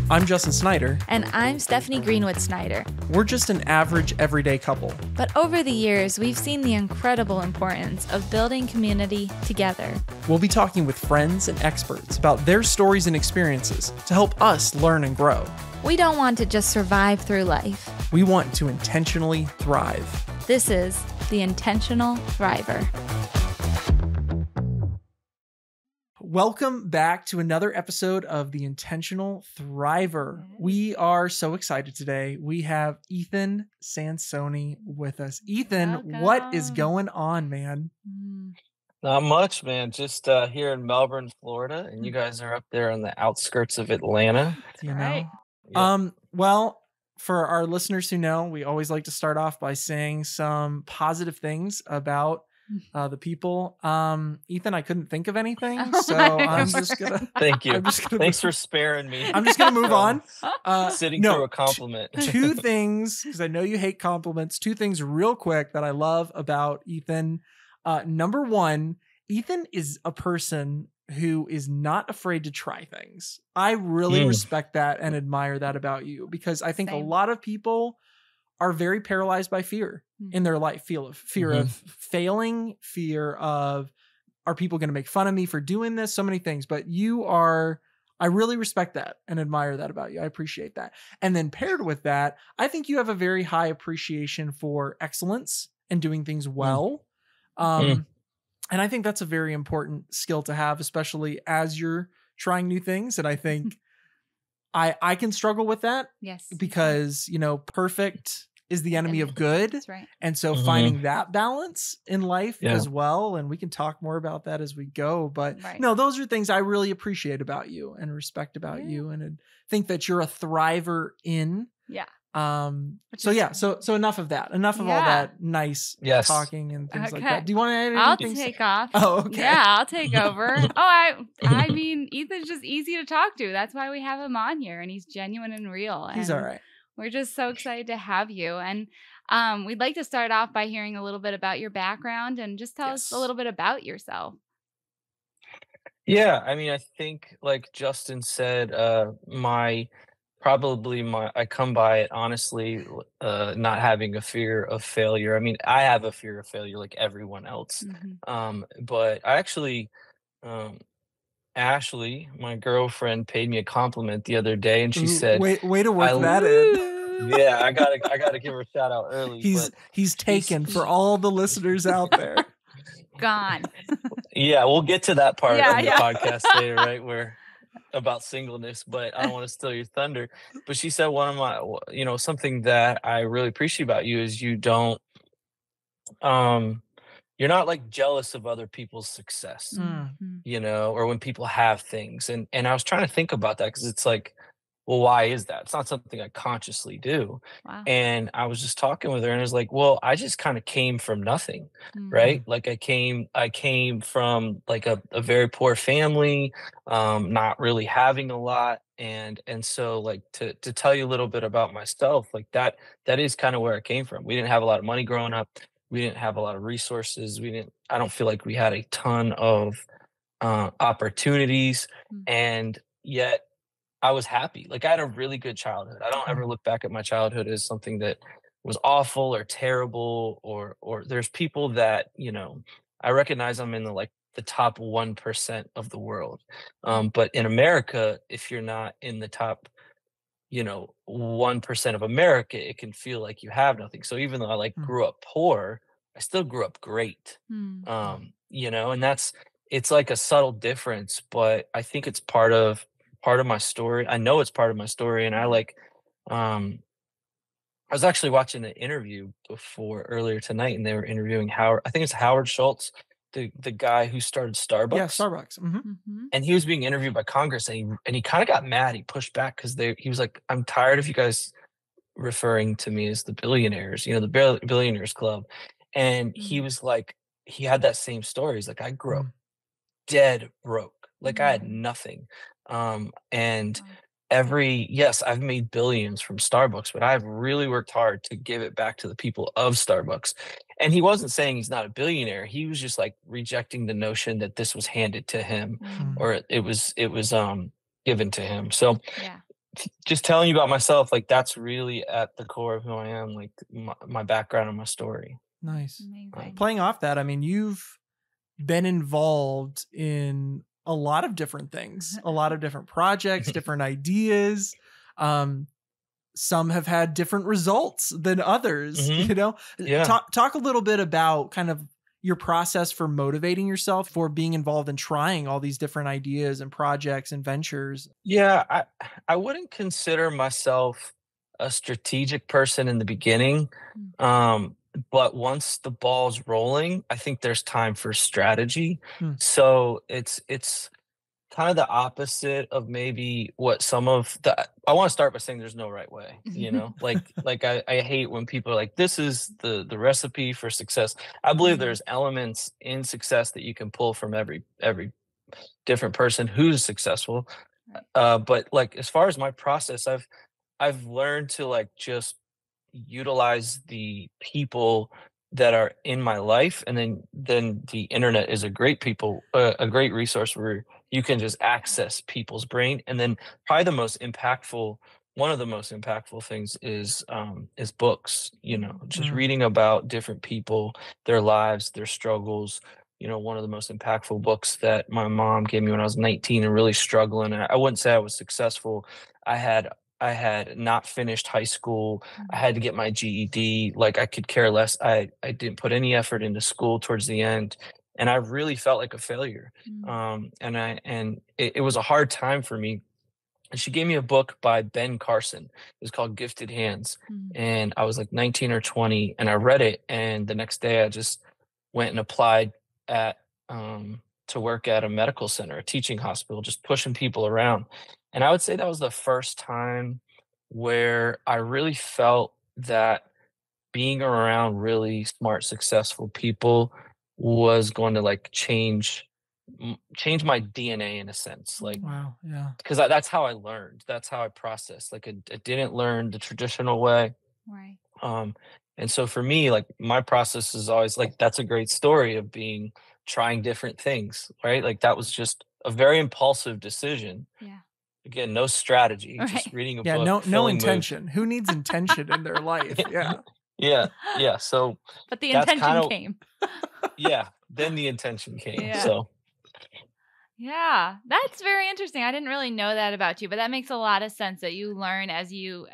I'm Justin Snyder. And I'm Stephanie Greenwood Snyder. We're just an average, everyday couple. But over the years, we've seen the incredible importance of building community together. We'll be talking with friends and experts about their stories and experiences to help us learn and grow. We don't want to just survive through life. We want to intentionally thrive. This is The Intentional Thriver. Welcome back to another episode of The Intentional Thriver. We are so excited today. We have Ethan Sansoni with us. Ethan, Welcome. What is going on, man? Not much, man. Just here in Melbourne, Florida, and you guys are up there on the outskirts of Atlanta. You know? Right. Yeah. Well, for our listeners who know, we always like to start off by saying some positive things about the people. Ethan, I couldn't think of anything, so I'm just gonna. Thank you. Thanks Thanks for sparing me. I'm just gonna move on. Sitting no, through a compliment. Two things, because I know you hate compliments. Two things real quick that I love about Ethan. Number one, Ethan is a person who is not afraid to try things. I really respect that and admire that about you, because I think a lot of people are very paralyzed by fear in their life. Fear of failing, fear of, are people going to make fun of me for doing this? So many things, but I really respect that and admire that about you. I appreciate that. And then paired with that, I think you have a very high appreciation for excellence and doing things well. And I think that's a very important skill to have, especially as you're trying new things. And I think I can struggle with that. Yes. Because, perfect is the enemy of good. That's right. And so finding that balance in life as well. And we can talk more about that as we go. But no, those are things I really appreciate about you and respect about you. And I think that you're a thriver in. Yeah. So enough of that. Enough of all that nice talking and things like that. Do you want to add anything? I'll take off. Oh, okay. Yeah, I'll take over. I mean, Ethan's just easy to talk to. That's why we have him on here, and he's genuine and real. He's all right. We're just so excited to have you. And we'd like to start off by hearing a little bit about your background and just tell us a little bit about yourself. Yeah, I mean, I think like Justin said, I come by it honestly, not having a fear of failure. I mean, I have a fear of failure like everyone else. But I actually, Ashley, my girlfriend, paid me a compliment the other day, and she said, way to work that in. Yeah, I gotta give her a shout out early. He's taken for all the listeners out there. Gone. Yeah, we'll get to that part of the podcast later, right? Where about singleness, but I don't want to steal your thunder. But she said one of my, something that I really appreciate about you is you don't, you're not like jealous of other people's success, or when people have things. And I was trying to think about that, because it's like, well, why is that? It's not something I consciously do. Wow. And I was just talking with her, and I was like, well, I just kind of came from nothing, right? Like I came from like a very poor family, not really having a lot. And so like to tell you a little bit about myself, like that is kind of where I came from. We didn't have a lot of money growing up. We didn't have a lot of resources. I don't feel like we had a ton of opportunities, and yet I was happy. Like I had a really good childhood. I don't ever look back at my childhood as something that was awful or terrible, or there's people that, I recognize I'm in the top 1% of the world. But in America, if you're not in the top, 1% of America, it can feel like you have nothing. So even though I grew up poor, I still grew up great. And it's like a subtle difference, but I think it's part of my story. I know it's part of my story. And I was actually watching an interview earlier tonight, and they were interviewing Howard Schultz, the guy who started Starbucks. Yeah, Starbucks. And he was being interviewed by Congress, and he kind of got mad. He pushed back because he was like, I'm tired of you guys referring to me as the billionaires, the billionaires club. And he was like, he had that same story. He's like, I grew up dead broke. Like I had nothing. And I've made billions from Starbucks, but I've really worked hard to give it back to the people of Starbucks. And he wasn't saying he's not a billionaire. He was just like rejecting the notion that this was handed to him or it was given to him. So just telling you about myself, like that's really at the core of who I am, like my background and my story. Nice. Amazing. Playing off that, I mean, you've been involved in a lot of different things, a lot of different projects, different ideas. Some have had different results than others, you know? Yeah. Talk a little bit about kind of your process for motivating yourself for being involved in trying all these different ideas and projects and ventures. Yeah, I wouldn't consider myself a strategic person in the beginning. But once the ball's rolling, I think there's time for strategy. So it's kind of the opposite of maybe what some of the I want to start by saying there's no right way, you know? Like I hate when people are like, this is the recipe for success. I believe there's elements in success that you can pull from every different person who's successful. But like as far as my process, I've learned to like just utilize the people that are in my life, and then the internet is a great resource where you can just access people's brain. And then probably one of the most impactful things is books, you know, just reading about different people, their lives, their struggles. You know, one of the most impactful books that my mom gave me when I was 19 and really struggling, and I wouldn't say I was successful. I had not finished high school. I had to get my GED. Like I could care less. I didn't put any effort into school towards the end, and I really felt like a failure. And it was a hard time for me. And she gave me a book by Ben Carson. It was called Gifted Hands. And I was like 19 or 20, and I read it. And the next day I just went and applied at to work at a medical center, a teaching hospital, just pushing people around. And I would say that was the first time where I really felt that being around really smart, successful people was going to like change my DNA in a sense. Like, Wow. Yeah. because that's how I learned. That's how I processed. Like, I didn't learn the traditional way. Right. And so for me, like my process is always like, that's a great story of trying different things, right? Like that was just a very impulsive decision. Yeah. Again, no strategy, Right. just reading a Yeah. book. No intention. Who needs intention in their life? Yeah. Yeah. So, But the that's intention kinda- came. yeah, then the intention came. Yeah. So, Yeah, that's very interesting. I didn't really know that about you, but that makes a lot of sense that you learn as you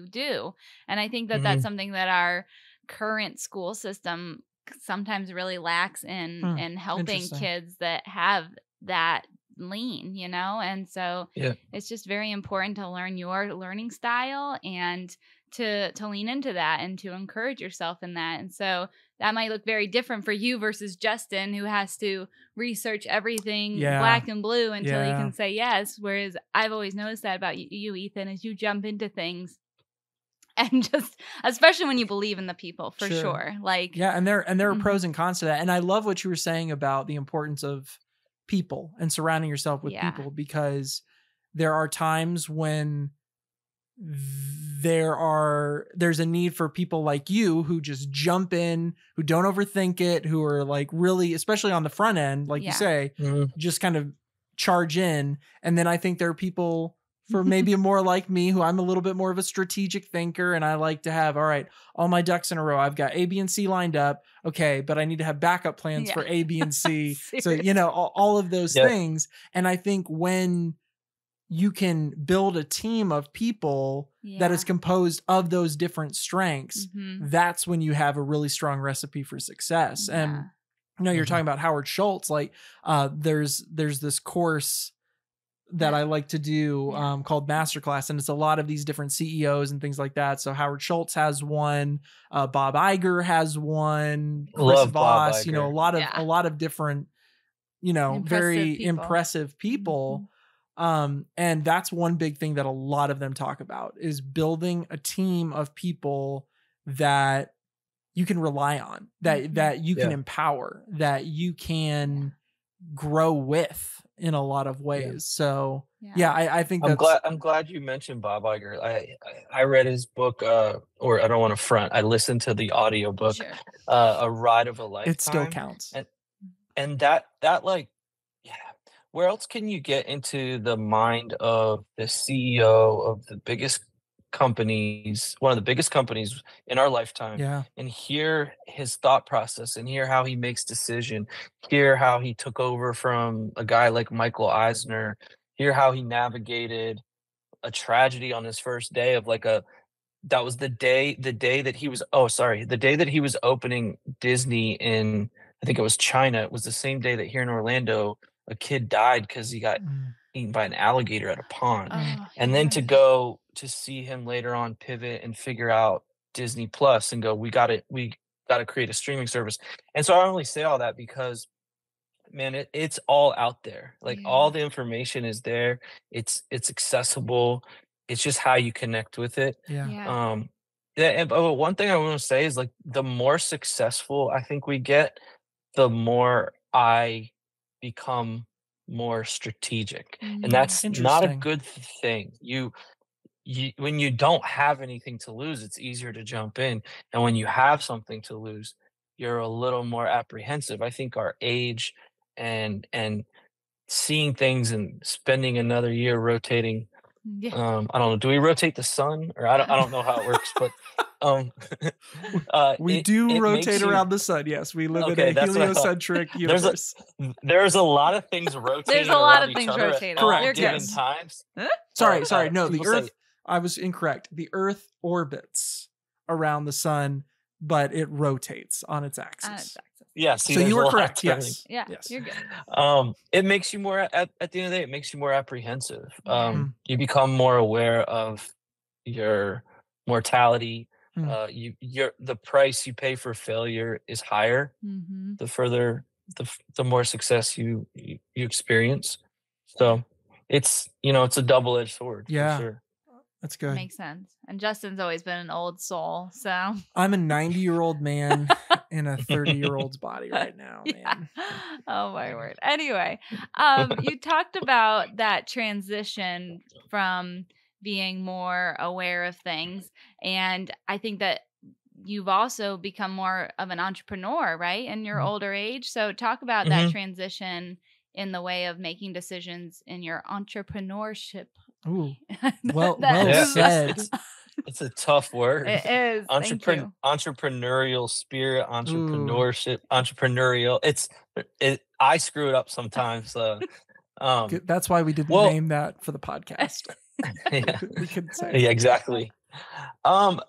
do. And I think that that's something that our current school system sometimes really lacks in helping Interesting. kids that have that lean, you know? And so Yeah. it's just very important to learn your learning style and to lean into that and to encourage yourself in that. And so that might look very different for you versus Justin, who has to research everything black and blue until he can say yes. Whereas I've always noticed that about you, Ethan, is you jump into things and just, especially when you believe in the people, for sure. Like, yeah, and there are pros and cons to that. And I love what you were saying about the importance of people and surrounding yourself with people, because there are times when there's a need for people like you who just jump in, who don't overthink it, who are like really, especially on the front end, like you say, just kind of charge in. And then I think there are people for maybe more like me, who I'm a little bit more of a strategic thinker, and I like to have, all right, all my ducks in a row. I've got A, B, and C lined up. Okay, but I need to have backup plans for A, B, and C. So, you know, all of those things. And I think when you can build a team of people that is composed of those different strengths, that's when you have a really strong recipe for success. And you know, you're talking about Howard Schultz, like there's this course that I like to do called Masterclass, and it's a lot of these different CEOs and things like that. So Howard Schultz has one, Bob Iger has one, Chris Voss, you know, a lot of different, you know, very impressive people. And that's one big thing that a lot of them talk about, is building a team of people that you can rely on, that you can empower, that you can grow with in a lot of ways. So I think I'm glad you mentioned Bob Iger. I read his book, or I don't want to front, I listened to the audio book, A Ride of a Lifetime. It still counts. And that like, where else can you get into the mind of the CEO of the biggest companies, one of the biggest companies in our lifetime, Yeah. and hear his thought process and hear how he makes decision, hear how he took over from a guy like Michael Eisner, hear how he navigated a tragedy on his first day of like a that was the day that he was the day that he was opening Disney in, I think it was China. It was the same day that here in Orlando, a kid died because he got Mm. eaten by an alligator at a pond. Oh, And then to yeah. go to see him later on pivot and figure out Disney Plus and go, we gotta create a streaming service. And so I only say all that because, man, it's all out there. Like all Yeah. the information is there. It's accessible. It's just how you connect with it. Yeah. Yeah. Yeah, but one thing I want to say is like the more successful I think we get, the more I become more strategic. And that's not a Interesting. good thing. You when you don't have anything to lose, it's easier to jump in. And when you have something to lose, you're a little more apprehensive. I think our age and seeing things and spending another year rotating, Yeah. I don't know, do we rotate the sun? Or I don't know how it works, but um We it do it rotate makes you around the sun. Yes, we live in okay, a that's what I thought. heliocentric There's a universe. there's a lot of things There's rotating a lot around of each things other at rotating. all Correct, given yes. times. Sorry, no, the People say Earth, I was incorrect. The Earth orbits around the sun, but it rotates on its axis. yeah, see, So there's you a were lot correct. turning. Yes. Yeah. Yes. You're good. It makes you more at the end of the day, it makes you more apprehensive. Yeah. You become more aware of your mortality. Hmm. The price you pay for failure is higher Mm-hmm. the further the more success you experience. So it's a double-edged sword Yeah. for sure. That's That good. makes sense. And Justin's always been an old soul, so I'm a 90-year-old man in a 30-year-old's body right now, yeah. man. Oh my word. Anyway, you talked about that transition from being more aware of things, and I think that you've also become more of an entrepreneur, right, in your Mhm. older age. So talk about that Mhm. transition in the way of making decisions in your entrepreneurship. Ooh. That Well Yeah, said. it's a tough word. It is. Thank you. Entrepreneurial spirit, Ooh. entrepreneurial. I screw it up sometimes. That's why we didn't Well, name that for the podcast. yeah, We couldn't say yeah, it. exactly.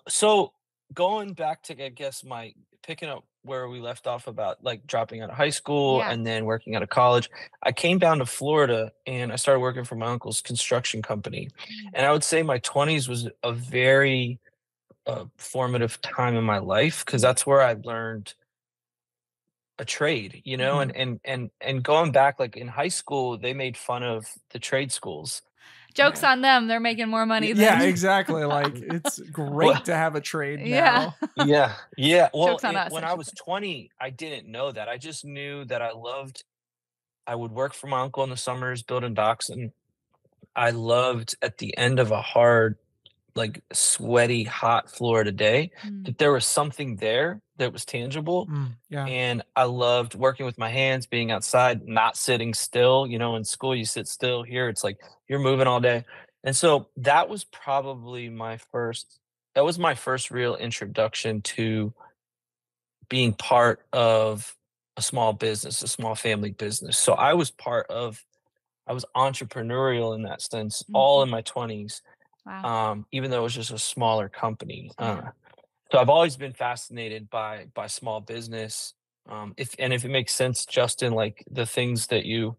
So going back to, I guess, my picking up where we left off about like dropping out of high school Yeah. and then working out of college, I came down to Florida and I started working for my uncle's construction company. And I would say my 20s was a very formative time in my life because that's where I learned a trade, Mhm. and going back like in high school, they made fun of the trade schools. Joke's Yeah. on them. They're making more money Yeah, than exactly. Like it's Well, great to have a trade yeah. now. yeah. Well, Joke's on us, when I I should was say. 20, I didn't know that. I just knew that I would work for my uncle in the summers building docks, and I loved at the end of a hard, like sweaty, hot Florida day Mm. that there was something there that was tangible. Yeah. And I loved working with my hands, being outside, not sitting still. In school you sit still. Here it's like you're moving all day. And so that was probably my first real introduction to being part of a small business, a small family business. So I was entrepreneurial in that sense, all Mhm. in my 20s, Wow. even though it was just a smaller company. Yeah. So I've always been fascinated by small business. If it makes sense, Justin, like the things that you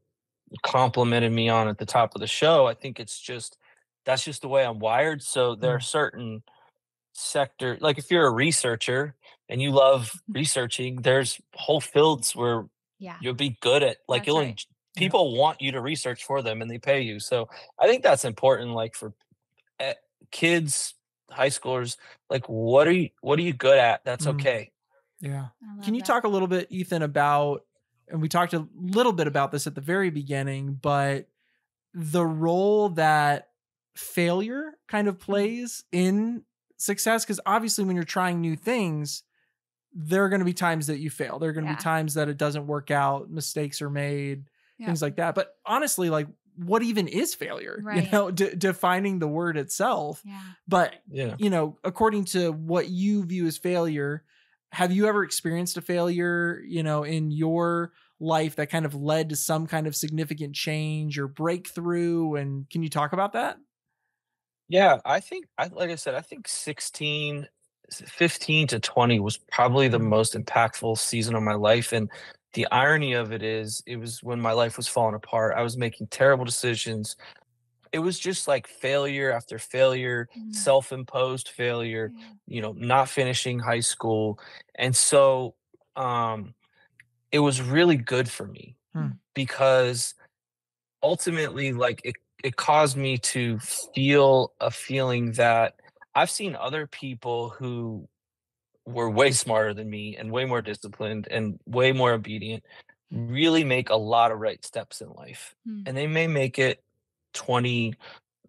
complimented me on at the top of the show, I think that's just the way I'm wired. So there are Mm. certain sector, like if you're a researcher and you love researching, there's whole fields where Yeah. you'll be good at, like That's right. Yeah. people want you to research for them and they pay you. So I think that's important, like for kids, high schoolers, like what are you good at? That's Mm. okay. Yeah. I love Can you that. talk a little bit, Ethan, about, and we talked a little bit about this at the very beginning, but the role that failure kind of plays in success? Because obviously when you're trying new things, there are going to be times that you fail. There are going to Yeah. be times that it doesn't work out, mistakes are made. things like that. But honestly, like, what even is failure? Right. You know, defining the word itself. Yeah. But, Yeah. you know, according to what you view as failure, have you ever experienced a failure, you know, in your life that kind of led to some kind of significant change or breakthrough? And can you talk about that? Yeah, like I said, I think 15 to 20 was probably the Mhm. most impactful season of my life. And the irony of it is, it was when my life was falling apart. I was making terrible decisions. It was just like failure after failure, Mm. self-imposed failure, Yeah. you know, not finishing high school. And so it was really good for me Hmm. because ultimately, like, it caused me to feel a feeling that I've seen other people who were way smarter than me and way more disciplined and way more obedient really make a lot of right steps in life. Mm. And they may make it 20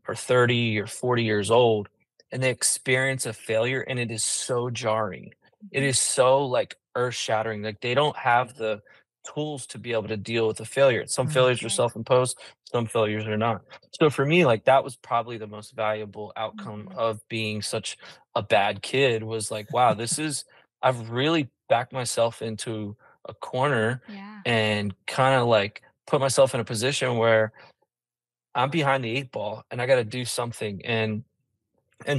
or 30 or 40 years old, and they experience a failure, and it is so jarring. It Mhm. is so, like, earth-shattering. Like, they don't have the tools to be able to deal with a failure. Some Mhm. failures are Right. self-imposed, some failures are not. So for me, like, that was probably the most valuable outcome Mhm. of being such a bad kid, was like, wow, I've really backed myself into a corner Yeah. and kinda, like, put myself in a position where I'm behind the 8 ball and I gotta do something. And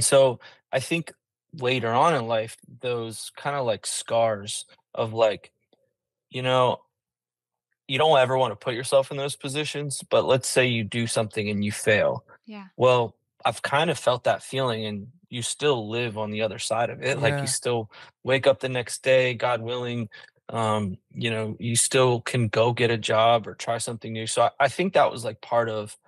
so I think later on in life, those kind of like scars of like, you know, you don't ever want to put yourself in those positions, but let's say you do something and you fail. Yeah. Well, I've kind of felt that feeling, and you still live on the other side of it. Like, you Yeah. still wake up the next day, God willing, you know, you still can go get a job or try something new. So I think that was like part of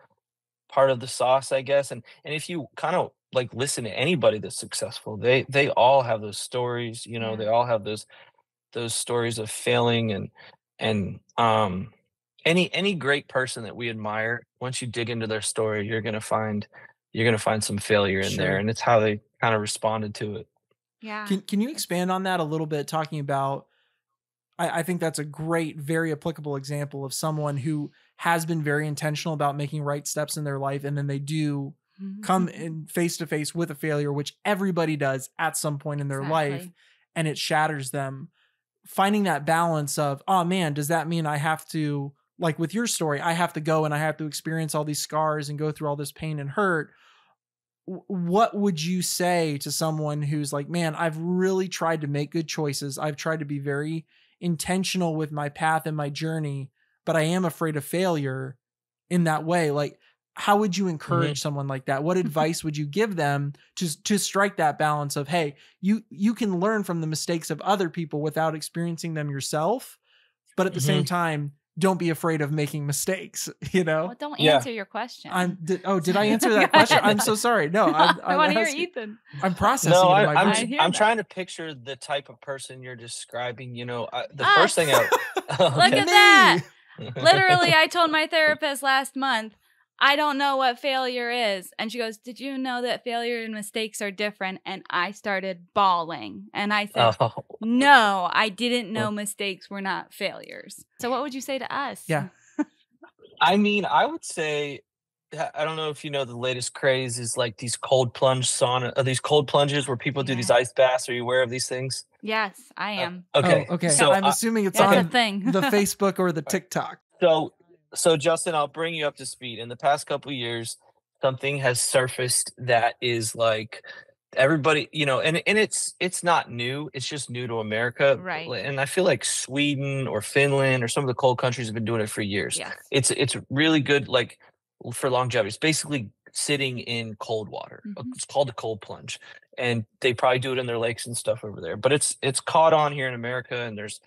the sauce, I guess. And if you kind of like listen to anybody that's successful, they all have those stories, you know, Yeah. they all have those stories of failing. And any great person that we admire, once you dig into their story, you're gonna find some failure in there, Sure. and it's how they kind of responded to it. Yeah. Can you It's expand on that a little bit, talking about, I think that's a great, very applicable example of someone who has been very intentional about making right steps in their life, and then they do come in face to face with a failure, which everybody does at some point in their life, Exactly. and it shatters them. Finding that balance of, oh man, does that mean I have to, like with your story, I have to go and I have to experience all these scars and go through all this pain and hurt? What would you say to someone who's like, man, I've really tried to make good choices. I've tried to be very intentional with my path and my journey, but I am afraid of failure in that way. Like, how would you Mhm. encourage someone like that? What advice would you give them to strike that balance of, hey, you can learn from the mistakes of other people without experiencing them yourself, but at the same Mhm. time, don't be afraid of making mistakes, you know? Well, don't Yeah. answer your question. Did I answer Go that question? ahead. I'm so sorry. No, I want to hear asking. Ethan. I'm processing No, it in my I'm I brain. hear I'm that. trying to picture the type of person you're describing. You know, the first thing Us. I Look okay. at that. Me. Literally, I told my therapist last month, I don't know what failure is. And she goes, did you know that failure and mistakes are different? And I started bawling. And I said, Oh, no, I didn't know mistakes were not failures. So what would you say to us? Yeah. I mean, I would say, I don't know if you know the latest craze is like these cold plunge sauna, these cold plunges where people do these Yeah. ice baths. Are you aware of these things? Yes, I am. Okay, Oh, okay. Yeah. so I'm assuming it's That's a on thing. the Facebook or the TikTok. so Justin, I'll bring you up to speed. In the past couple of years, something has surfaced that is like everybody, you know, and it's not new. It's just new to America. Right. And I feel like Sweden or Finland or some of the cold countries have been doing it for years. Yes. It's really good, like, for longevity. It's basically sitting in cold water. Mhm. It's called a cold plunge, and they probably do it in their lakes and stuff over there. But it's caught on here in America, and there's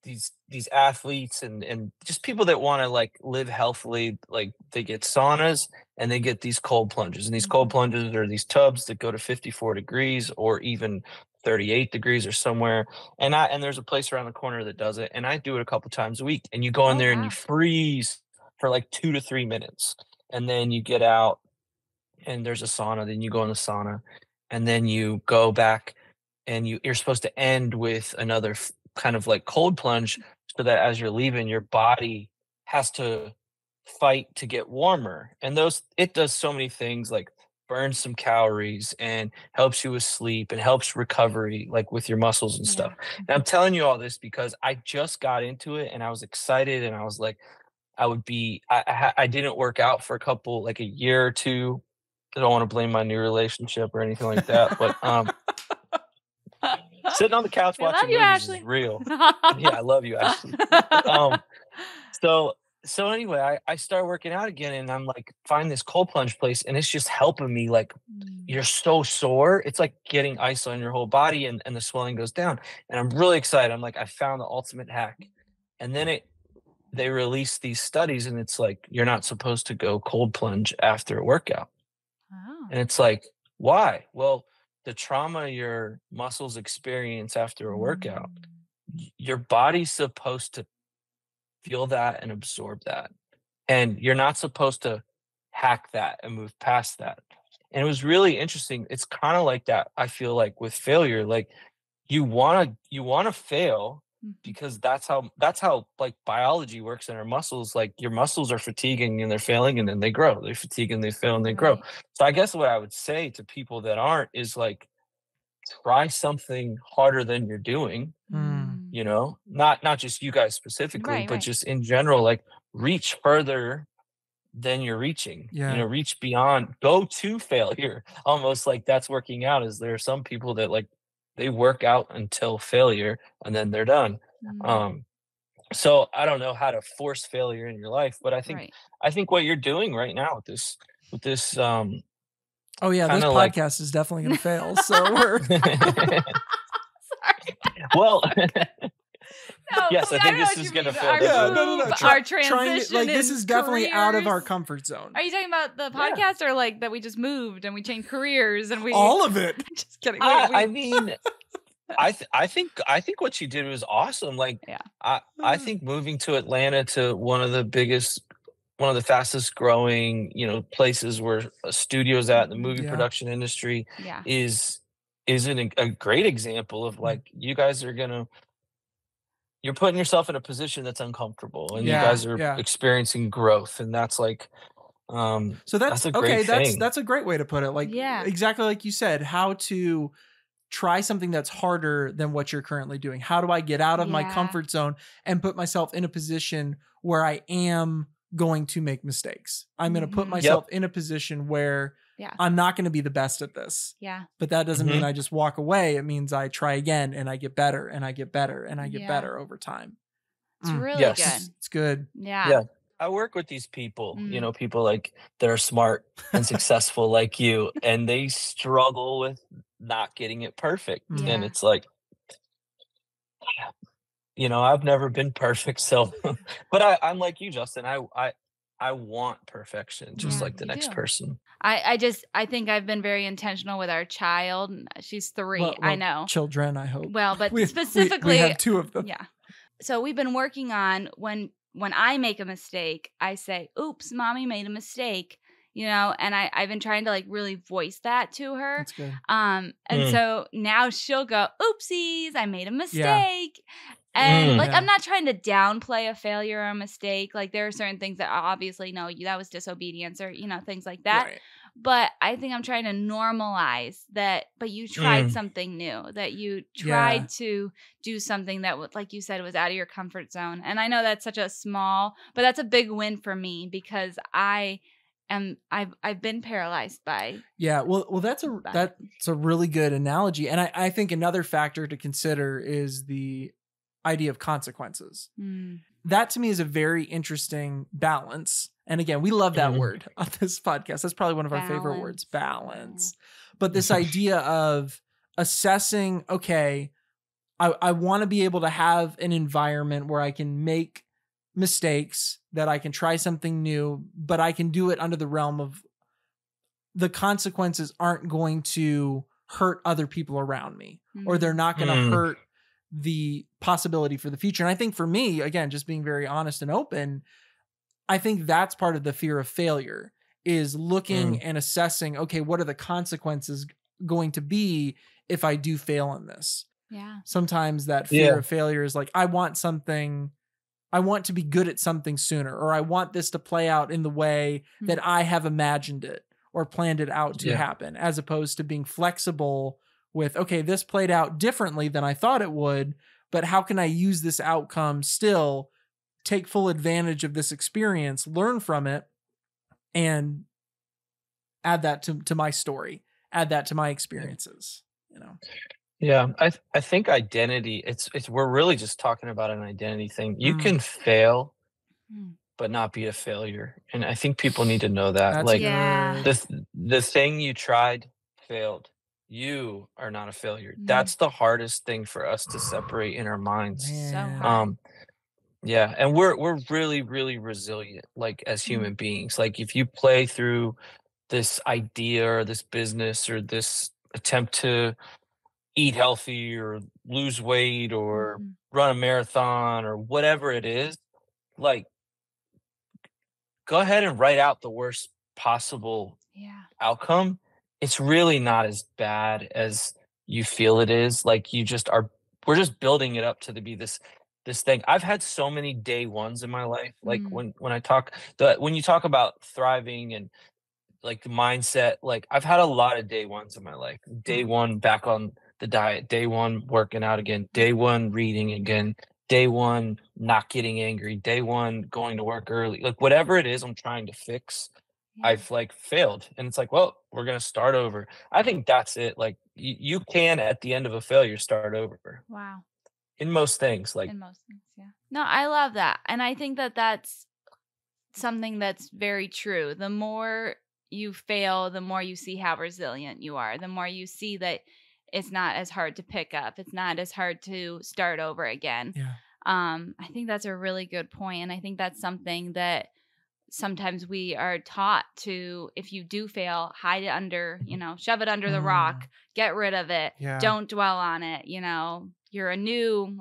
these athletes and just people that want to like live healthily, like they get saunas and they get these cold plunges, and these cold Mhm. plunges are these tubs that go to 54 degrees or even 38 degrees or somewhere. And there's a place around the corner that does it, and I do it a couple times a week, and you go in Oh, there and you wow. freeze for like 2 to 3 minutes, and then you get out and there's a sauna, then you go in the sauna, and then you go back, and you're supposed to end with another kind of like cold plunge, so that as you're leaving, your body has to fight to get warmer. And it does so many things, like burns some calories and helps you with sleep and helps recovery, like with your muscles and stuff. And I'm telling you all this because I just got into it and I was excited, and I was like, I didn't work out for like a year or two. I don't want to blame my new relationship or anything like that, but sitting on the couch We love watching you, movies Ashley. is real. Yeah, I love you, Ashley. So anyway, I started working out again, and I'm like, find this cold plunge place, and it's just helping me. Like, you're so sore. It's like getting ice on your whole body, and the swelling goes down. And I'm really excited. I'm like, I found the ultimate hack. And then they release these studies, and it's like, you're not supposed to go cold plunge after a workout. Oh. And it's like, why? Well, the trauma your muscles experience after a workout, your body's supposed to feel that and absorb that. And you're not supposed to hack that and move past that. And it was really interesting. It's kind of like that, I feel like, with failure. Like, you wanna fail because that's how like biology works in our muscles. Like, your muscles are fatiguing and they're failing, and then they grow. They fatigue and they fail and they grow. Right. So I guess what I would say to people that aren't is, like, try something harder than you're doing. You know, not just you guys specifically, Right, but right. just in general. Like, reach further than you're reaching. Yeah. You know, reach beyond, go to failure. Almost like that's working out. Is there are some people that, like, they work out until failure and then they're done. So I don't know how to force failure in your life, but I think Right. what you're doing right now with this Oh yeah, this kinda like podcast is definitely going to fail. So we're well, No, yes, I I think know this what is you gonna mean. fail. Our Definitely. move, Try- our transition, like, this in is definitely out of our careers. comfort zone. Are you talking about the Yeah. podcast, or like that we just moved and we changed careers and we All of it. Just kidding. I mean, I think what you did was awesome. Like, Yeah. I think moving to Atlanta, to one of the fastest growing, places where a studio's at in the movie Yeah. production industry Yeah. is a great example of, like, you guys you're putting yourself in a position that's uncomfortable, and you Yeah, guys are yeah. experiencing growth, and that's like, So that's a okay. great thing. That's a great way to put it. Like, Yeah. exactly like you said, how to try something that's harder than what you're currently doing. How do I get out of my Yeah. comfort zone and put myself in a position where I am going to make mistakes? I'm going to put Mhm. myself in a position where Yeah. I'm not going to be the best at this. Yeah. But that doesn't mean Mhm. I just walk away. It means I try again, and I get better, and I get better, and I get Yeah. better over time. It's Mm. really Yes. good. It's good. Yeah. Yeah. I work with these people, Mm. people like that are smart and successful like you, and they struggle with not getting it perfect. Mm. And Yeah. it's like, I've never been perfect. So, but I'm like you, Justin. I want perfection, just Yeah, like the you next do. person. I think I've been very intentional with our child. She's 3. Well, I know. Children, I hope. Well, but we specifically, have 2 of them. yeah. So we've been working on when I make a mistake, I say, "Oops, mommy made a mistake," and I've been trying to, like, really voice that to her. That's good. And Mm. so now she'll go, "Oopsies, I made a Yeah. mistake." And like, Yeah. I'm not trying to downplay a failure or a mistake. Like, there are certain things that obviously, no, that was disobedience, or, things like that. Right. But I think I'm trying to normalize that, but you tried Mm. something new, that you tried Yeah. to do something that, like you said, was out of your comfort zone. And I know that's such a small, but that's a big win for me, because I've been paralyzed by. Yeah, well, that's a really good analogy, and I think another factor to consider is the idea of consequences. That to me is a very interesting balance. And again, we love that word on this podcast. That's probably one of our favorite words, balance. But this idea of assessing, okay, I want to be able to have an environment where I can make mistakes, that I can try something new, but I can do it under the realm of the consequences aren't going to hurt other people around me, or they're not going to hurt the possibility for the future. And I think for me, again, just being very honest and open, I think that's part of the fear of failure, is looking and assessing, okay, what are the consequences going to be if I do fail in this? Yeah. Sometimes that fear of failure is like, I want something I want to be good at something sooner, or I want this to play out in the way that I have imagined it or planned it out to happen, as opposed to being flexible with, okay, this played out differently than I thought it would, but how can I use this outcome still, take full advantage of this experience, learn from it, and add that to my story, add that to my experiences, you know? Yeah, I think identity, it's we're really just talking about an identity thing. You can fail, but not be a failure. And I think people need to know that. That's Like good. the thing you tried failed. You are not a failure. That's the hardest thing for us to separate in our minds. So hard. Yeah, and we're really, really resilient, like as human beings. Like if you play through this idea or this business or this attempt to eat healthy or lose weight or run a marathon or whatever it is, like go ahead and write out the worst possible outcome. It's really not as bad as you feel it is. Like we're just building it up to be this thing. I've had so many day ones in my life. Like when you talk about thriving and like the mindset, like I've had a lot of day ones in my life. Day one back on the diet, day one working out again, day one reading again, day one not getting angry, day one going to work early, like whatever it is I'm trying to fix, I've like failed. And it's like, well, we're gonna start over. I think that's it. Like you can at the end of a failure start over. Wow. In most things, like In most things, yeah. No, I love that. And I think that that's something that's very true. The more you fail, the more you see how resilient you are, the more you see that it's not as hard to pick up. It's not as hard to start over again. Yeah. I think that's a really good point. And I think that's something that sometimes we are taught to, if you do fail, hide it under, shove it under the rock, get rid of it. Yeah. Don't dwell on it. You're a new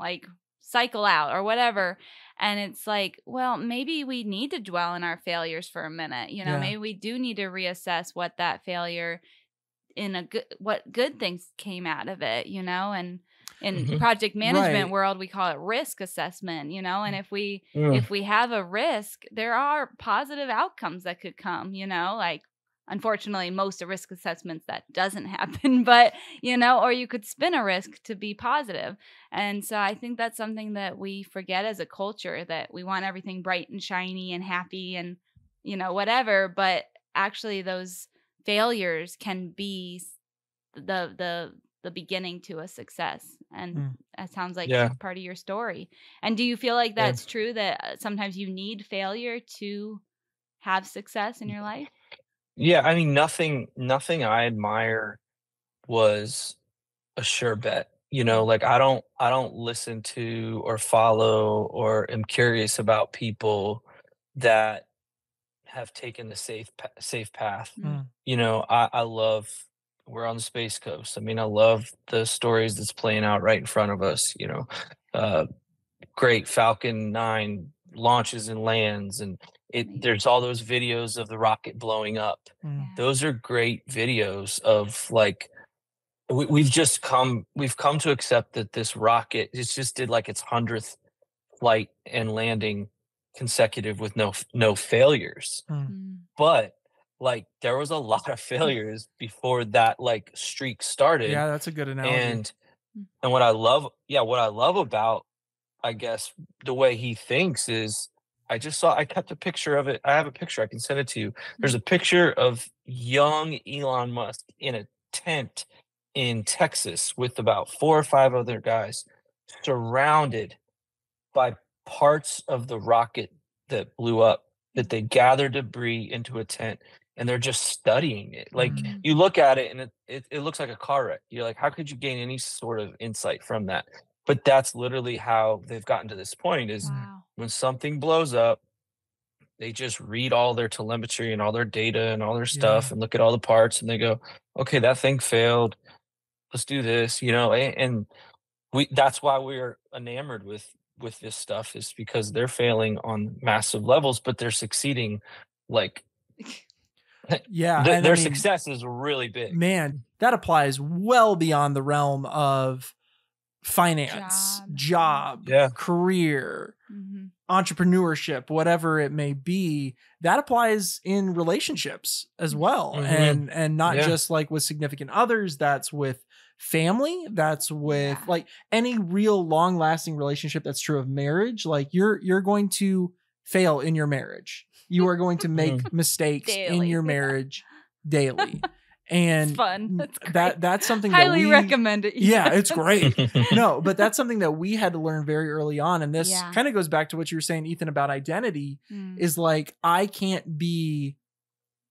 cycle out or whatever. And it's like, well, maybe we need to dwell in our failures for a minute. Maybe we do need to reassess what that failure what good things came out of it, and in project management world, we call it risk assessment, and if we have a risk, there are positive outcomes that could come, like unfortunately most of risk assessments that doesn't happen, but or you could spin a risk to be positive. And so I think that's something that we forget as a culture, that we want everything bright and shiny and happy and whatever, but actually those failures can be the beginning to a success. And that sounds like that's part of your story. And do you feel like that's true, that sometimes you need failure to have success in your life? Yeah, I mean, nothing I admire was a sure bet. Like I don't listen to or follow or am curious about people that have taken the safe path. I love, we're on the Space Coast. I mean, I love the stories that's playing out right in front of us. Great Falcon 9 launches and lands, and there's all those videos of the rocket blowing up. Those are great videos of like we've come to accept that this rocket just did like its 100th flight and landing consecutive with no failures. But like there was a lot of failures before that like streak started. Yeah, that's a good analogy. And what I love about, I guess, the way he thinks is, I kept a picture of it. I have a picture, I can send it to you. There's a picture of young Elon Musk in a tent in Texas with about 4 or 5 other guys, surrounded by parts of the rocket that blew up, that they gathered debris into a tent, and they're just studying it. Like you look at it and it looks like a car wreck. You're like, how could you gain any sort of insight from that? But that's literally how they've gotten to this point, is when something blows up, they just read all their telemetry and all their data and all their stuff and look at all the parts, and they go, okay, that thing failed. Let's do this, and that's why we're enamored with this stuff, is because they're failing on massive levels, but they're succeeding. Like, their success is really big. Man, that applies well beyond the realm of finance, job, career. entrepreneurship, whatever it may be, that applies in relationships as well. And not just like with significant others, that's with family, that's with like any real long lasting relationship. That's true of marriage. Like you're going to fail in your marriage. You are going to make mistakes in your marriage daily. And it's fun. That's something highly that we recommend it. Yeah, it's great. No, but that's something that we had to learn very early on. And this kind of goes back to what you were saying, Ethan, about identity is like, I can't be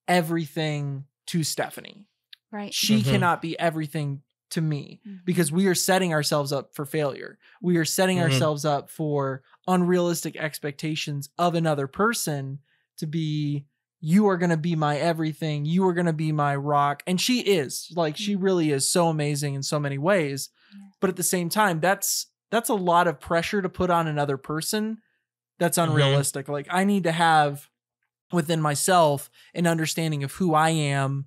everything to Stephanie. Right. She cannot be everything to me because we are setting ourselves up for failure. We are setting ourselves up for unrealistic expectations of another person to be, you are going to be my everything. You are going to be my rock. And she is like, she really is so amazing in so many ways. But at the same time, that's a lot of pressure to put on another person. That's unrealistic. Like I need to have within myself an understanding of who I am.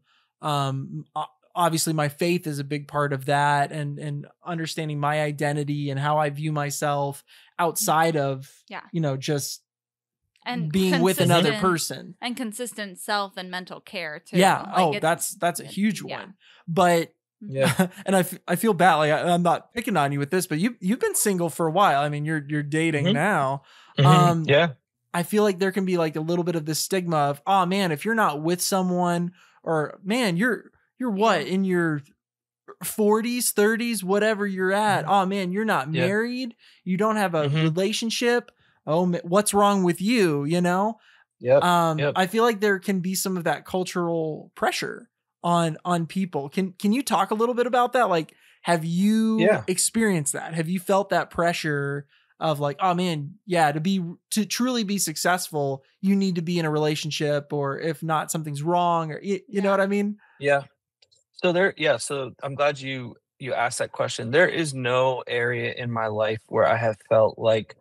Obviously my faith is a big part of that, and understanding my identity and how I view myself outside of, just and being with another person, and consistent self and mental care too. Yeah. Like that's a huge one. But and I feel bad. Like I'm not picking on you with this, but you've been single for a while. I mean, you're dating now. I feel like there can be like a little bit of this stigma of, oh man, if you're not with someone, or man, you're what, in your 40s, 30s, whatever you're at. Oh man, you're not married. You don't have a relationship. Oh, what's wrong with you? You know? I feel like there can be some of that cultural pressure on people. Can you talk a little bit about that? Like, have you experienced that? Have you felt that pressure of like, oh man, to truly be successful, you need to be in a relationship, or if not, something's wrong, or you know what I mean? Yeah. So I'm glad you asked that question. There is no area in my life where I have felt like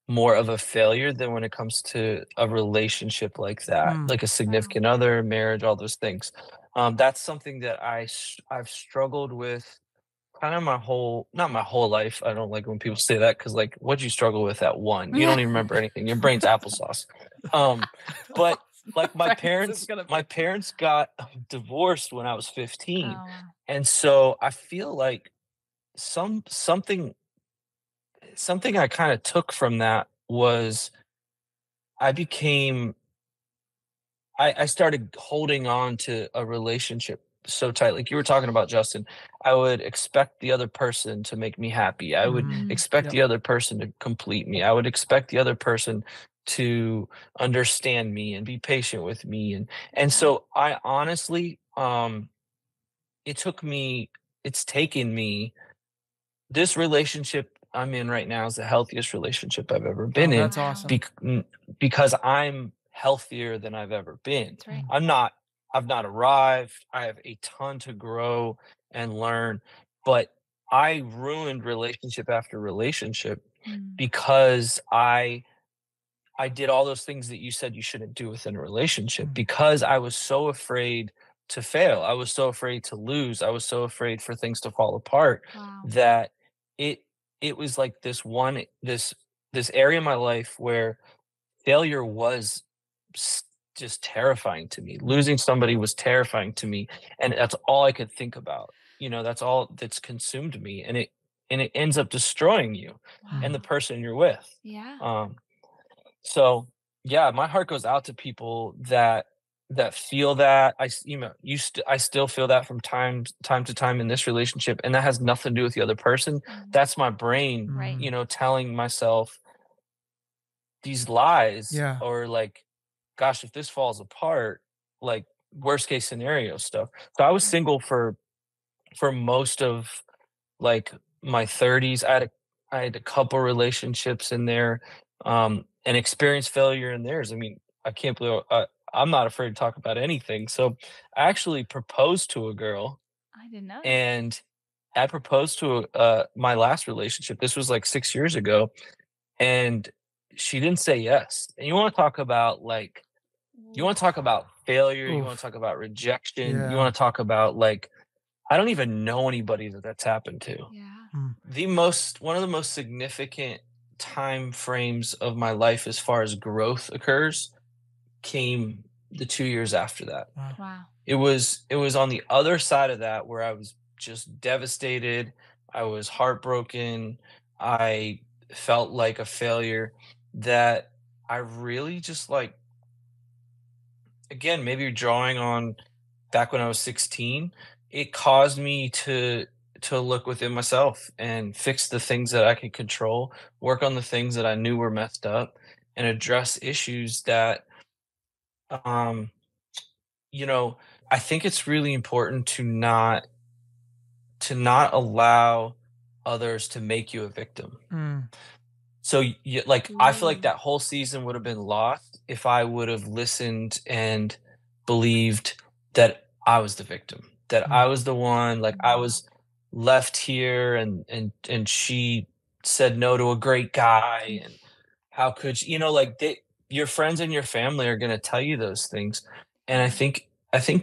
more of a failure than when it comes to a relationship like that, like a significant other, marriage, all those things. That's something that I've struggled with kind of not my whole life. I don't like when people say that, because like, what'd you struggle with at one? You don't even remember anything. Your brain's applesauce. But like my parents got divorced when I was 15. And so I feel like something I kind of took from that was I started holding on to a relationship so tight. Like you were talking about, Justin, I would expect the other person to make me happy. I would expect the other person to complete me. I would expect the other person to understand me and be patient with me. And so I honestly, it's taken me, this relationship I'm in right now is the healthiest relationship I've ever been in. That's awesome. Because I'm healthier than I've ever been. That's right. I've not arrived. I have a ton to grow and learn, but I ruined relationship after relationship because I did all those things that you said you shouldn't do within a relationship, because I was so afraid to fail. I was so afraid to lose. I was so afraid for things to fall apart that it was like this area in my life where failure was just terrifying to me. Losing somebody was terrifying to me, and that's all I could think about. That's all that's consumed me, and it ends up destroying you and the person you're with. So my heart goes out to people that feel that. I still feel that from time to time in this relationship, and that has nothing to do with the other person. That's my brain, telling myself these lies, or like, gosh, if this falls apart, like worst case scenario stuff. So I was single for most of like my 30s. I had a couple relationships in there, and experienced failure in theirs. I mean, I can't believe I'm not afraid to talk about anything. So I actually proposed to a girl. I didn't know. And I proposed to my last relationship. This was like 6 years ago, and she didn't say yes. And you want to talk about failure. You want to talk about rejection. You want to talk about like, I don't even know anybody that's happened to. Yeah. One of the most significant time frames of my life as far as growth occurs came the 2 years after that. Wow. Wow. It was on the other side of that where I was just devastated. I was heartbroken. I felt like a failure, that I really just like, again, maybe drawing on back when I was 16, it caused me to look within myself and fix the things that I could control, work on the things that I knew were messed up, and address issues that um you know, I think it's really important to not allow others to make you a victim. Mm. So you, like, I feel like Ooh. that whole season would have been lost if I would have listened and believed that I was the victim, that I Mm. was the one, like I was left here, and she said no to a great guy, and how could she, like your friends and your family are going to tell you those things. And I think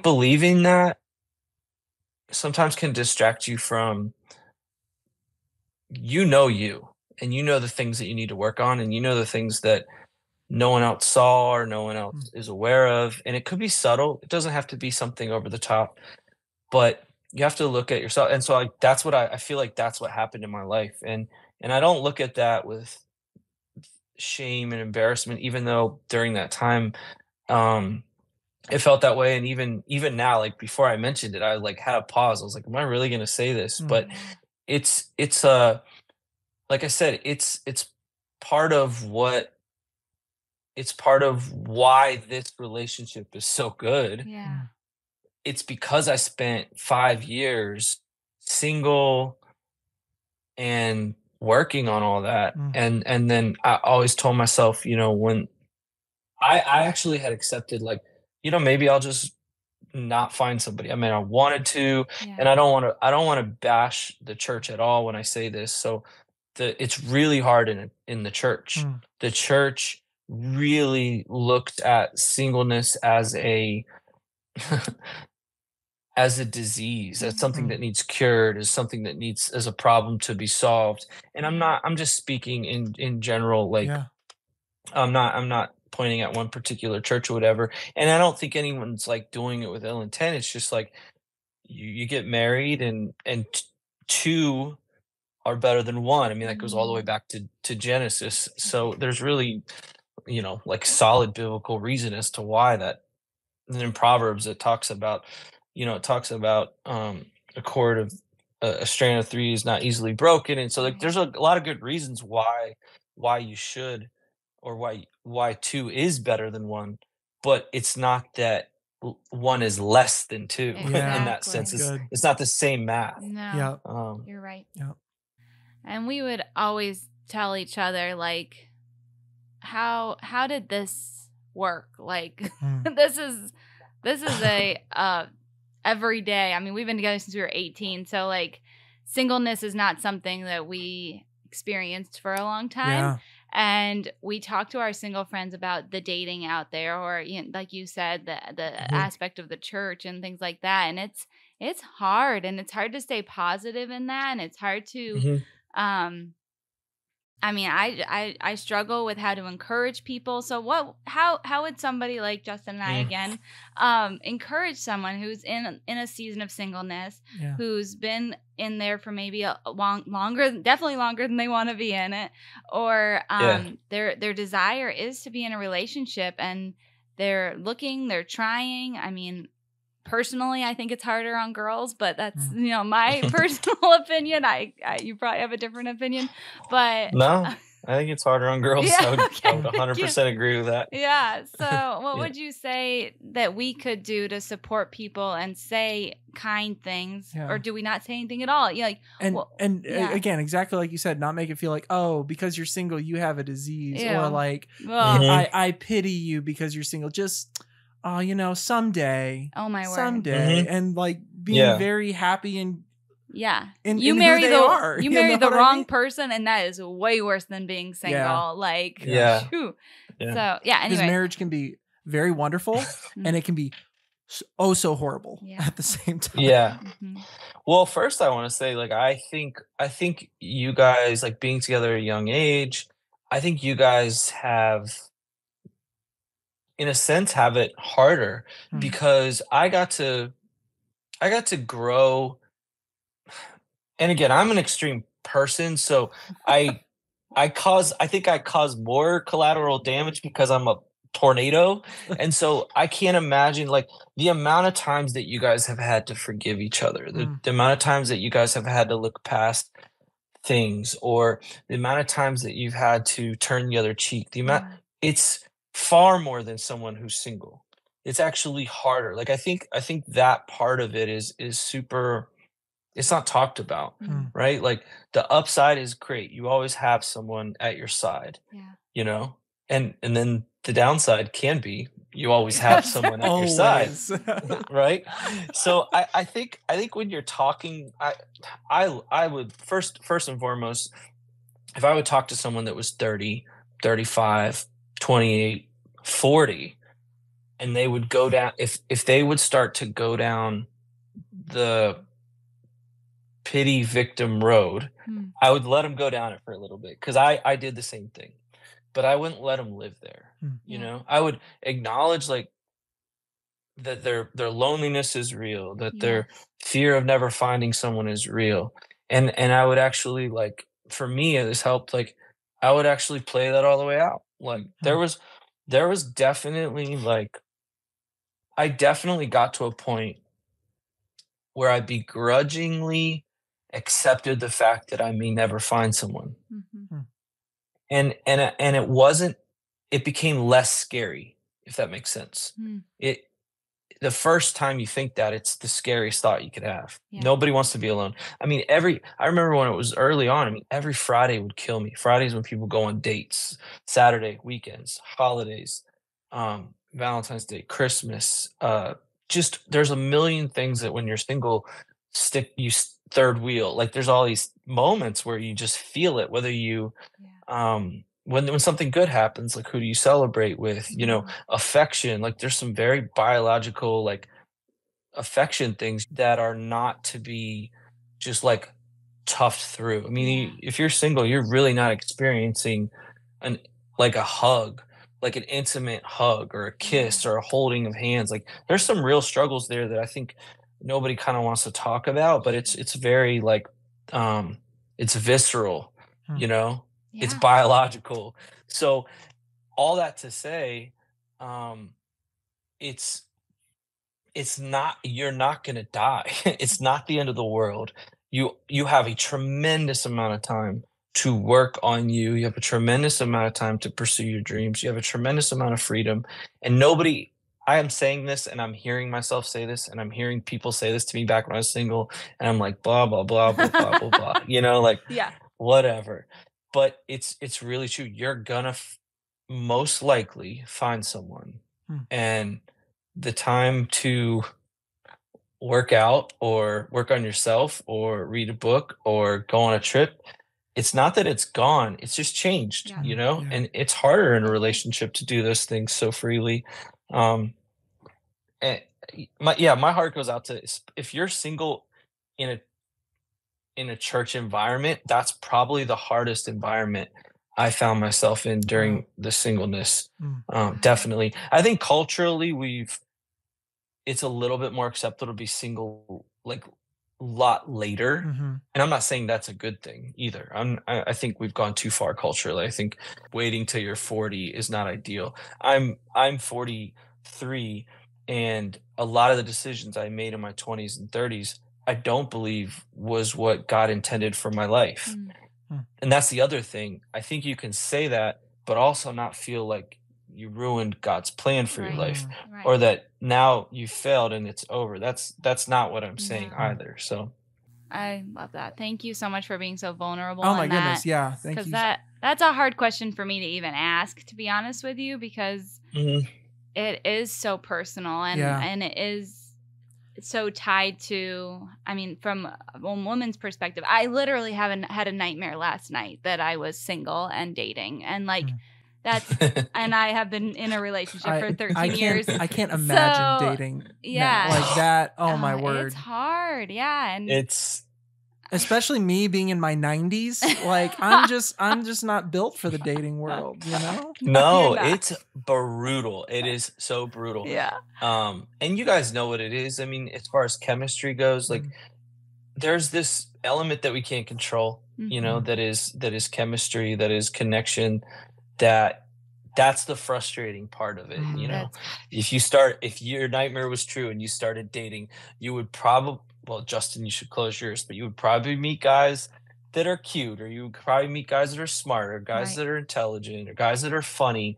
believing that sometimes can distract you from, you, and the things that you need to work on, and the things that no one else saw or no one else Mm. is aware of. And it could be subtle. It doesn't have to be something over the top, but you have to look at yourself. And so like that's what I feel like that's what happened in my life. And I don't look at that with shame and embarrassment, even though during that time um it felt that way. And even now, like before I mentioned it, I like had a pause. I was like, am I really gonna say this? Mm. But Yeah. it's like I said, it's part of what it's part of why this relationship is so good. Yeah. Mm. It's because I spent 5 years single and working on all that. Mm. And then I always told myself, when I actually had accepted, like, maybe I'll just not find somebody. I mean, I wanted to, Yeah. and I don't want to bash the church at all when I say this. So it's really hard in the church. Mm. The church really looked at singleness as a as a disease, as something that Mm. needs cured, as something that needs as a problem to be solved. And I'm just speaking in general, like Yeah. I'm not pointing at one particular church or whatever. And I don't think anyone's like doing it with ill intent. It's just like you get married, and two are better than one. I mean, that goes all the way Mhm. back to Genesis. So there's really, like solid biblical reason as to why that. And in Proverbs it talks about, a cord of a strand of three is not easily broken. And so like Right. there's a lot of good reasons why you should, or why two is better than one, but it's not that one is less than two Yeah. in that sense. That's Exactly. good. It's not the same math. No, Yeah. you're right. Yeah. And we would always tell each other, like, how did this work? Like, Mm. this is a every day. I mean, we've been together since we were 18, so like singleness is not something that we experienced for a long time. Yeah. And we talk to our single friends about the dating out there, or like you said, the aspect of the church and things like that. And it's hard, and it's hard to stay positive in that, and it's hard to Mhm. I mean, I struggle with how to encourage people. So how would somebody like Justin and I Mm. again encourage someone who's in a season of singleness, Yeah. who's been in there for maybe a longer, definitely longer than they want to be in it, or Yeah. their desire is to be in a relationship, and they're looking, they're trying. I mean, personally, I think it's harder on girls, but that's my personal opinion. You probably have a different opinion, but No, I think it's harder on girls. yeah, I would okay, 100% agree with that. yeah. So, what Yeah. would you say that we could do to support people and say kind things, Yeah. or do we not say anything at all? Yeah, like, And well, and yeah. again, exactly like you said, not make it feel like, oh, because you're single, you have a disease, Ew. or like, Ugh. Mhm. I pity you because you're single. Just, someday, Oh my word. someday, Mhm. and like being Yeah. very happy and Yeah. in You who marry they the are, you you marry know the what I wrong mean? person, and that is way worse than being single. Yeah. Like, Yeah. phew. Yeah. So, yeah, Because anyway. marriage can be very wonderful, and it can be so horrible Yeah. at the same time. Yeah. Mhm. Well, first I want to say, like, I think you guys, like, being together at a young age, I think you guys have, in a sense, have it harder because I got to grow. And again, I'm an extreme person, so I think I cause more collateral damage because I'm a tornado. And so I can't imagine like the amount of times that you guys have had to forgive each other, the amount of times that you guys have had to look past things, or the amount of times that you've had to turn the other cheek. It's far more than someone who's single. It's actually harder. Like I think that part of it is super, it's not talked about, right? Like the upside is great. You always have someone at your side, you know? And then the downside can be you always have someone at your side, right? So I think when you're talking, I would first and foremost, if I would talk to someone that was 30, 35, 28, 40, and they would go down, if they would start to go down the pity victim road, I would let them go down it for a little bit because I did the same thing, but I wouldn't let them live there. You know, I would acknowledge like that their loneliness is real, that their fear of never finding someone is real, and I would actually, like, for me it has helped, like I would actually play that all the way out. Like there was definitely, like, I definitely got to a point where I begrudgingly accepted the fact that I may never find someone. And it wasn't, it became less scary, if that makes sense. The first time you think that, it's the scariest thought you could have. Nobody wants to be alone. I mean, I remember when it was early on, I mean, every Friday would kill me. Fridays when people go on dates, Saturday, weekends, holidays, Valentine's Day, Christmas, just there's a million things that when you're single, third wheel. Like there's all these moments where you just feel it, whether you when something good happens, like who do you celebrate with, you know, affection, like there's some very biological, like, affection things that are not to be just like toughed through. I mean, if you're single, you're really not experiencing like a hug, like an intimate hug or a kiss or a holding of hands. Like there's some real struggles there that I think nobody kind of wants to talk about, but it's very like it's visceral, you know. It's biological. So all that to say, it's not, you're not going to die. It's not the end of the world. You have a tremendous amount of time to work on you. You have a tremendous amount of time to pursue your dreams. You have a tremendous amount of freedom. And nobody, I am saying this and I'm hearing myself say this and I'm hearing people say this to me back when I was single, and I'm like, blah, blah, blah, blah, blah, blah, blah, you know, like, whatever. But it's really true. You're gonna most likely find someone, and the time to work out or work on yourself or read a book or go on a trip, it's not that it's gone, it's just changed, you know. And it's harder in a relationship to do those things so freely. And my heart goes out to, if you're single in a church environment, that's probably the hardest environment I found myself in during the singleness. Definitely. I think culturally it's a little bit more acceptable to be single like a lot later. And I'm not saying that's a good thing either. I think we've gone too far culturally. I think waiting till you're 40 is not ideal. I'm 43, and a lot of the decisions I made in my 20s and 30s, I don't believe was what God intended for my life. And that's the other thing. I think you can say that, but also not feel like you ruined God's plan for your life, or that now you failed and it's over. That's not what I'm saying either. So I love that. Thank you so much for being so vulnerable. Oh my goodness. Yeah. Thank you. Because that's a hard question for me to even ask, to be honest with you, because it is so personal and it is so tied to, I mean, from a woman's perspective, I literally had a nightmare last night that I was single and dating, and like that's, and I have been in a relationship for 13 years. I can't imagine dating. Like that. Oh my word. It's hard. Yeah. And especially me being in my 90s. Like I'm just not built for the dating world, you know? No, You're not. it's brutal. It is so brutal. Yeah. And you guys know what it is. I mean, as far as chemistry goes, like there's this element that we can't control, you know, that is chemistry, that is connection, that's the frustrating part of it, you know. If your nightmare was true and you started dating, you would probably, well, Justin, you should close yours, but you would probably meet guys that are cute, or you would probably meet guys that are smart, or guys Right. that are intelligent, or guys that are funny,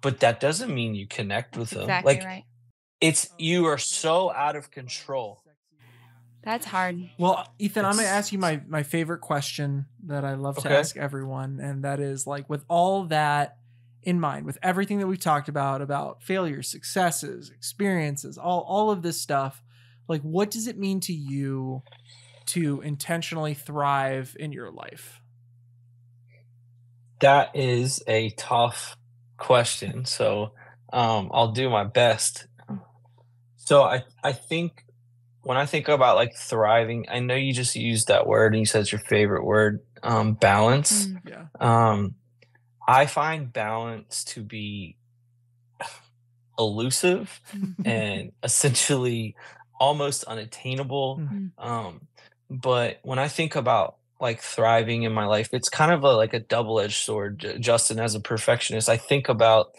but that doesn't mean you connect with them. Exactly Like right. you are so out of control. That's hard. Well, Ethan, I'm going to ask you my favorite question that I love to Okay. ask everyone. And that is, like, with all that in mind, with everything that we've talked about failures, successes, experiences, all of this stuff, like, what does it mean to you to intentionally thrive in your life? That is a tough question. So I'll do my best. So I think when I think about like thriving, I know you just used that word and you said it's your favorite word, balance. Yeah. I find balance to be elusive and essentially almost unattainable. But when I think about like thriving in my life, it's kind of like a double-edged sword. Justin, as a perfectionist, I think about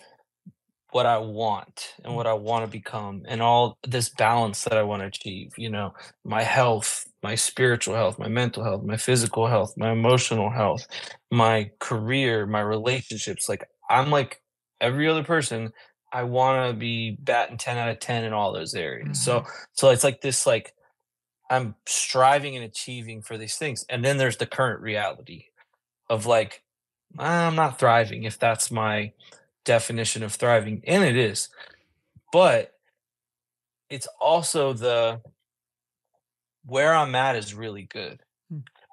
what I want and what I want to become and all this balance that I want to achieve, you know, my health, my spiritual health, my mental health, my physical health, my emotional health, my career, my relationships. Like I'm like every other person, I want to be batting 10 out of 10 in all those areas. So it's like this, like I'm striving and achieving for these things. And then there's the current reality of like, I'm not thriving if that's my definition of thriving, and it is, but it's also the where I'm at is really good.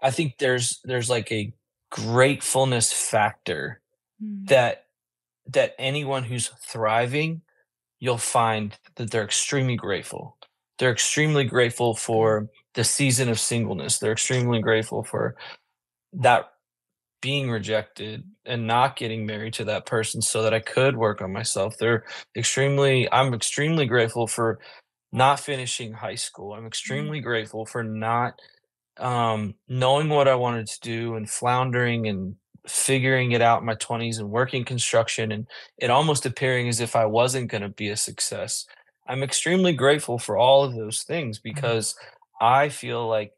I think there's like a gratefulness factor that anyone who's thriving, you'll find that they're extremely grateful. They're extremely grateful for the season of singleness. They're extremely grateful for that being rejected and not getting married to that person so that I could work on myself. I'm extremely grateful for not finishing high school. I'm extremely grateful for not knowing what I wanted to do and floundering and figuring it out in my 20s and working construction and it almost appearing as if I wasn't going to be a success. I'm extremely grateful for all of those things because I feel like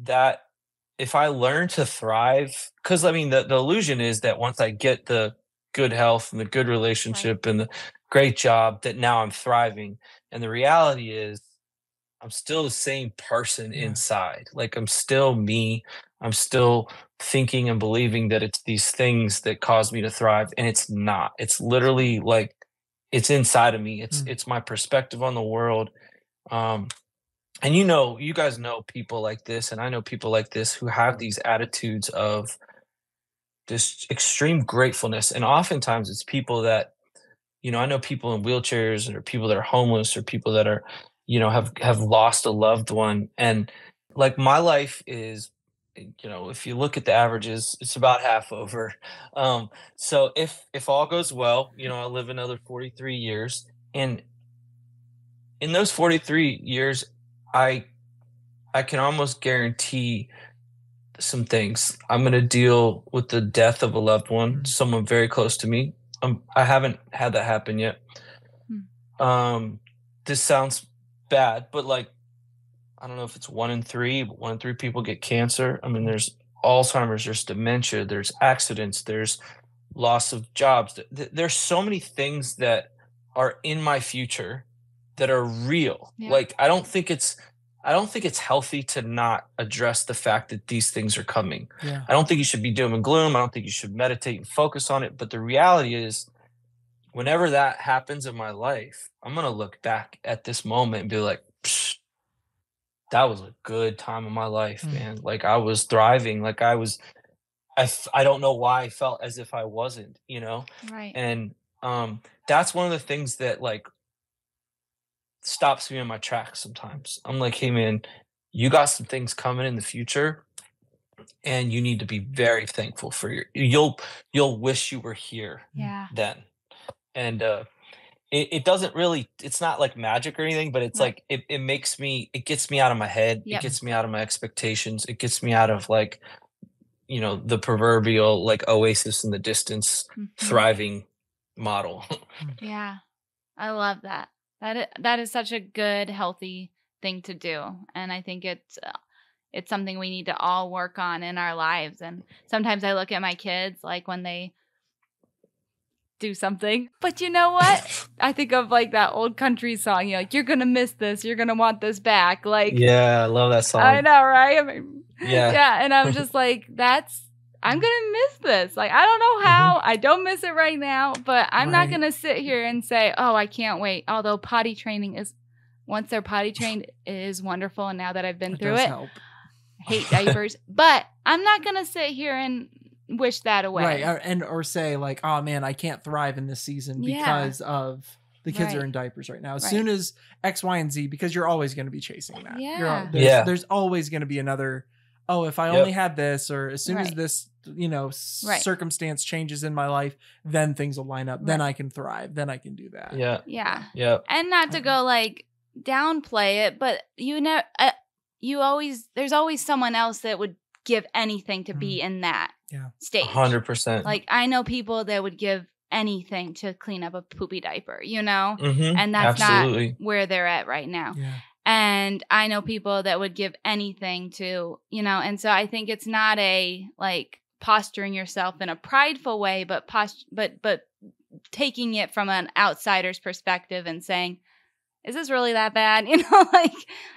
that if I learn to thrive, because I mean, the illusion is that once I get the good health and the good relationship and the great job, that now I'm thriving. And the reality is, I'm still the same person inside. Like I'm still me. I'm still thinking and believing that it's these things that cause me to thrive, and it's not. It's literally like it's inside of me. It's my perspective on the world. And you guys know people like this, and I know people like this who have these attitudes of this extreme gratefulness. And oftentimes it's people that, I know people in wheelchairs or people that are homeless or people that are, have lost a loved one. And like my life is, if you look at the averages, it's about half over. So if all goes well, I'll live another 43 years. And in those 43 years, I can almost guarantee some things. I'm going to deal with the death of a loved one, someone very close to me. I haven't had that happen yet. This sounds bad, but like, I don't know if it's 1 in 3, but 1 in 3 people get cancer. I mean, there's Alzheimer's, there's dementia, there's accidents, there's loss of jobs. There's so many things that are in my future that are real. Like, I don't think it's healthy to not address the fact that these things are coming. I don't think you should be doom and gloom. I don't think you should meditate and focus on it. But the reality is, whenever that happens in my life, I'm going to look back at this moment and be like, that was a good time of my life, man. Like I was thriving. Like I don't know why I felt as if I wasn't, Right. And that's one of the things that like stops me in my tracks sometimes. I'm like, hey man, you got some things coming in the future, and you need to be very thankful for you'll wish you were here Yeah. then. And it doesn't really, it's not like magic or anything, but it's Right. like it gets me out of my head. Yep. It gets me out of my expectations. It gets me out of like, the proverbial like oasis in the distance, Mhm. thriving model. Yeah. I love that. That is such a good, healthy thing to do. And I think it's something we need to all work on in our lives. And sometimes I look at my kids, like when they do something, but you know what? I think of like that old country song, like, you're going to miss this. You're going to want this back. Like, Yeah, I love that song. I know, right? I mean, Yeah. yeah. And I'm just like, I'm going to miss this. Like, I don't know how. I don't miss it right now, but I'm not going to sit here and say, oh, I can't wait. Although potty training once they're potty trained, it is wonderful. And now that I've been through it, help. I hate diapers. But I'm not going to sit here and wish that away. Right. Or say like, oh man, I can't thrive in this season because of the kids are in diapers right now. As soon as X, Y, and Z, because you're always going to be chasing that. Yeah. There's always going to be another, oh, if I only had this, or as soon as this, circumstance changes in my life, then things will line up. Then I can thrive. Then I can do that. Yeah. Yeah. Yeah. And not to go like downplay it, but there's always someone else that would give anything to be in that stage. 100%. Like, I know people that would give anything to clean up a poopy diaper, Mhm. and that's Absolutely. not where they're at right now. Yeah. And I know people that would give anything to, and so I think it's not a like posturing yourself in a prideful way, but taking it from an outsider's perspective and saying, is this really that bad?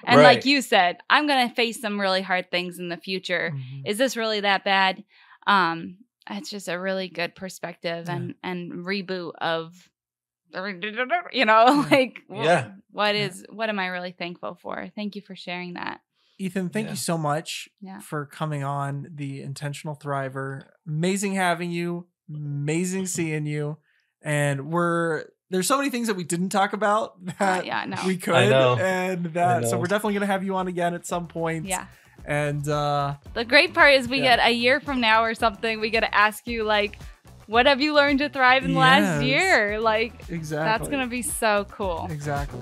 Like you said, I'm going to face some really hard things in the future. Mhm. Is this really that bad? It's just a really good perspective and reboot of, like, what am I really thankful for? Thank you for sharing that. Ethan, thank you so much for coming on the Intentional Thriver. Amazing having you. Amazing seeing you. And there's so many things that we didn't talk about that we could. I know. So we're definitely going to have you on again at some point. Yeah. And the great part is we get a year from now or something, we get to ask you, like, what have you learned to thrive in the last year? Like, exactly. That's going to be so cool. Exactly.